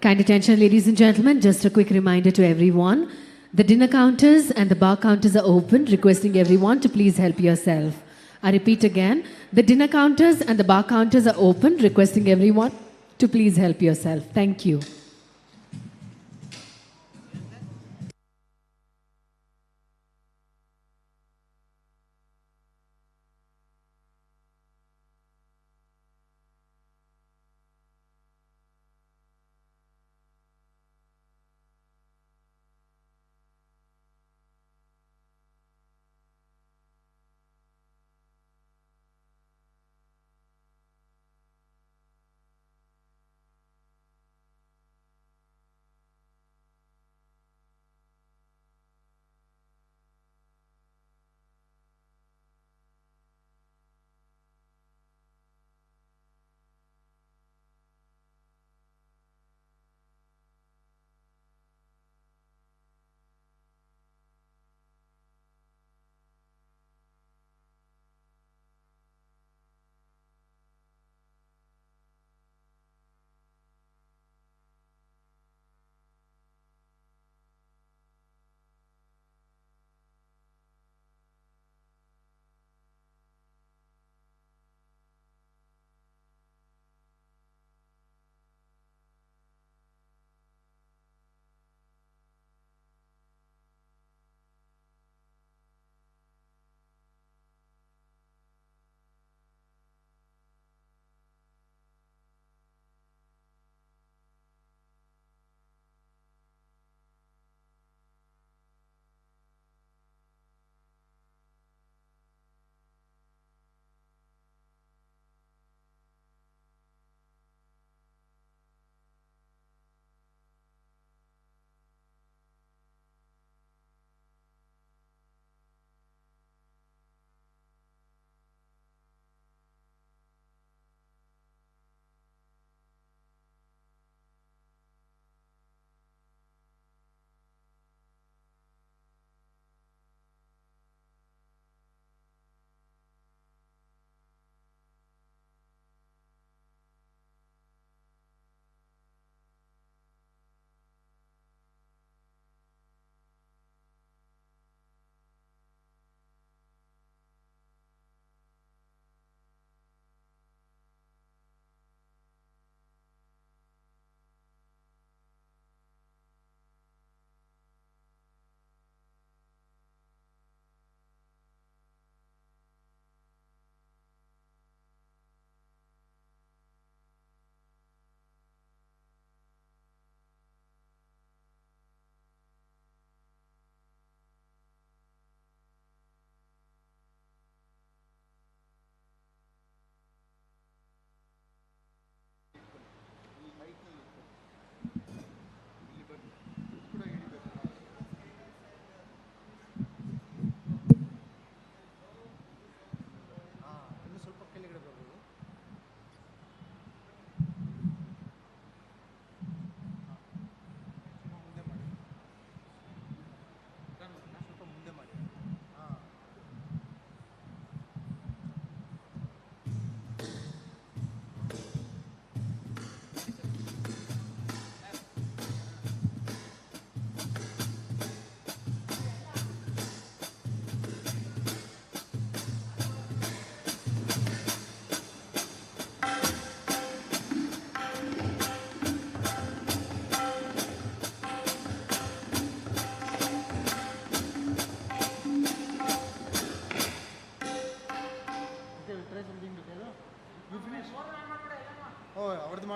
Kind attention, ladies and gentlemen. Just a quick reminder to everyone. The dinner counters and the bar counters are open, requesting everyone to please help yourself. I repeat again, the dinner counters and the bar counters are open, requesting everyone to please help yourself. Thank you.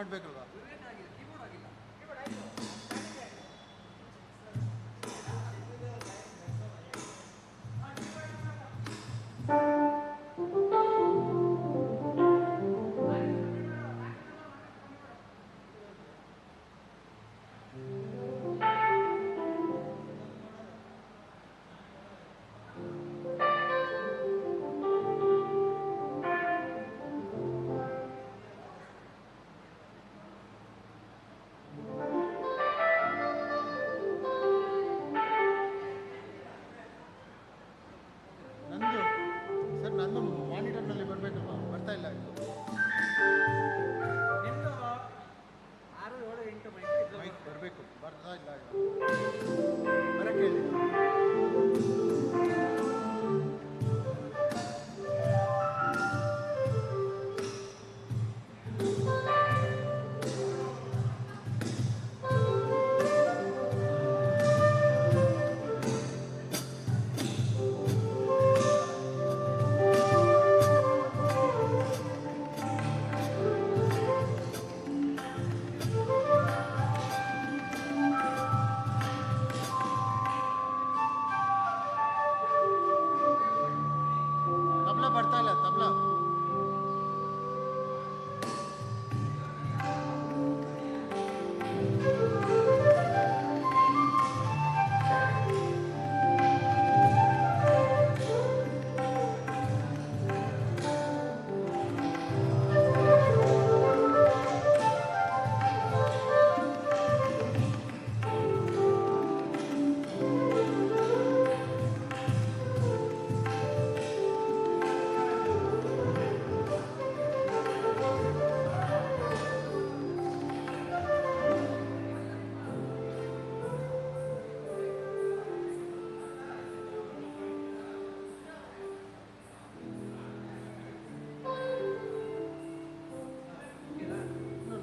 ಮಾಡಬೇಕಲ್ವಾ? ನಂದು ಮಾನಿಟರ್ನಲ್ಲಿ ಬರಬೇಕಲ್ವಾ? ಬರ್ತಾ ಇಲ್ಲ. Mic ಬರಬೇಕು, ಬರ್ತಾ ಇಲ್ಲ. ಬರಕ್ಕೆ ಹೇಳಿ. ತಬ್ಲಾ ಬರ್ತಾ ಇಲ್ಲ, ತಬ್ಲಾ.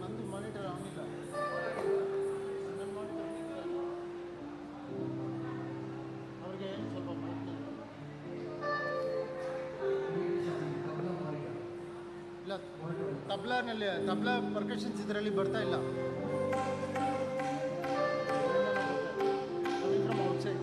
ನಂದು ಮಾನಿಟರ್ ಅವನಿಲ್ಲ. ನನ್ನ ಮಾನಿಟರ್ ಅವ್ರಿಗೆ ಸ್ವಲ್ಪ ಮಾಡ್ತೀನಿ. ಇಲ್ಲ, ತಬ್ಲಾ ಪರ್ಕಷನ್ಸ್ ಇದರಲ್ಲಿ ಬರ್ತಾ ಇಲ್ಲ. From outside.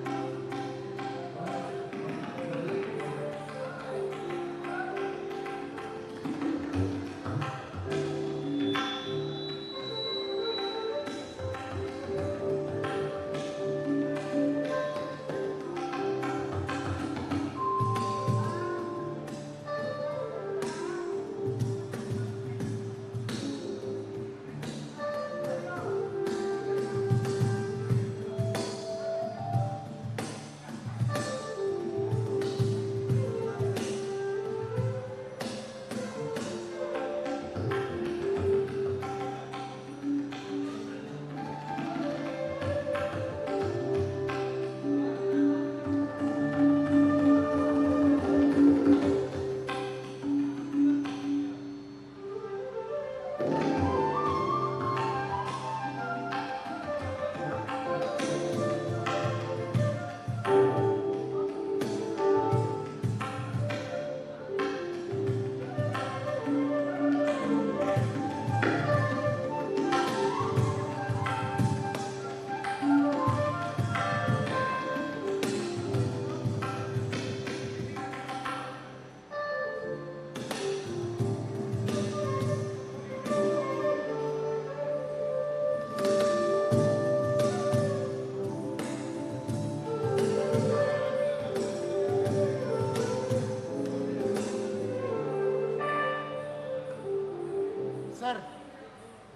ಸರ್,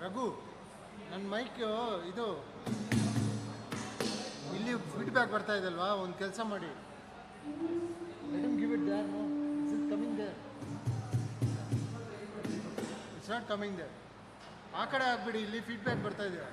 ರಘು, ನನ್ನ ಮೈಕ್ ಇದು ಇಲ್ಲಿ ಫೀಡ್ಬ್ಯಾಕ್ ಬರ್ತಾ ಇದಲ್ವಾ? ಒಂದು ಕೆಲಸ ಮಾಡಿ, let him give it there. No, it's coming there. It's not coming there. ಆ ಕಡೆ ಆಗ್ಬಿಡಿ, ಇಲ್ಲಿ ಫೀಡ್ಬ್ಯಾಕ್ ಬರ್ತಾ ಇದೆ.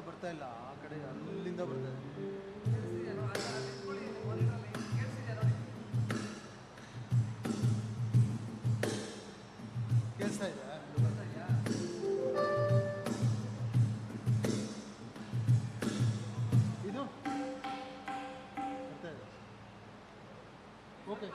ಬರ್ತಾ ಇಲ್ಲ ಆ ಕಡೆ ಅಲ್ಲಿಂದ ಬರ್ತಾ ಇದೆ ಕೇಳಿಸ್ತಾ ಇದೆ ಇದು ಬರ್ತಾ ಇದೆ okay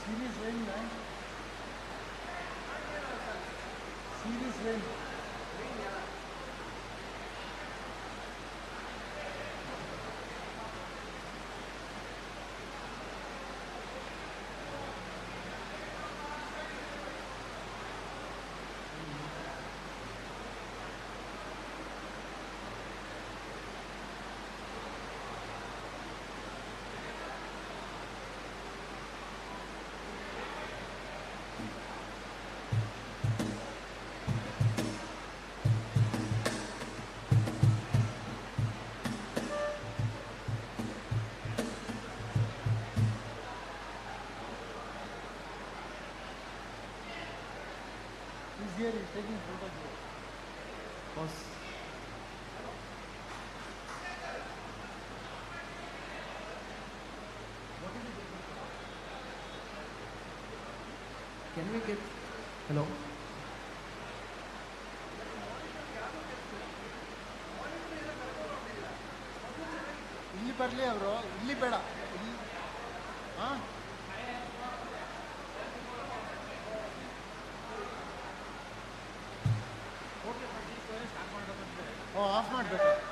Serious rain, man. Serious rain. He's here, he's taking photos here. Boss. Can we get... Hello? ಇಲ್ಲಿ ಬರಲಿ ಅವರು ಇಲ್ಲಿ ಬೇಡ ಇಲ್ಲಿ ಹಾಂ ಓ ಆಫ್ ಮಾಡಬೇಕು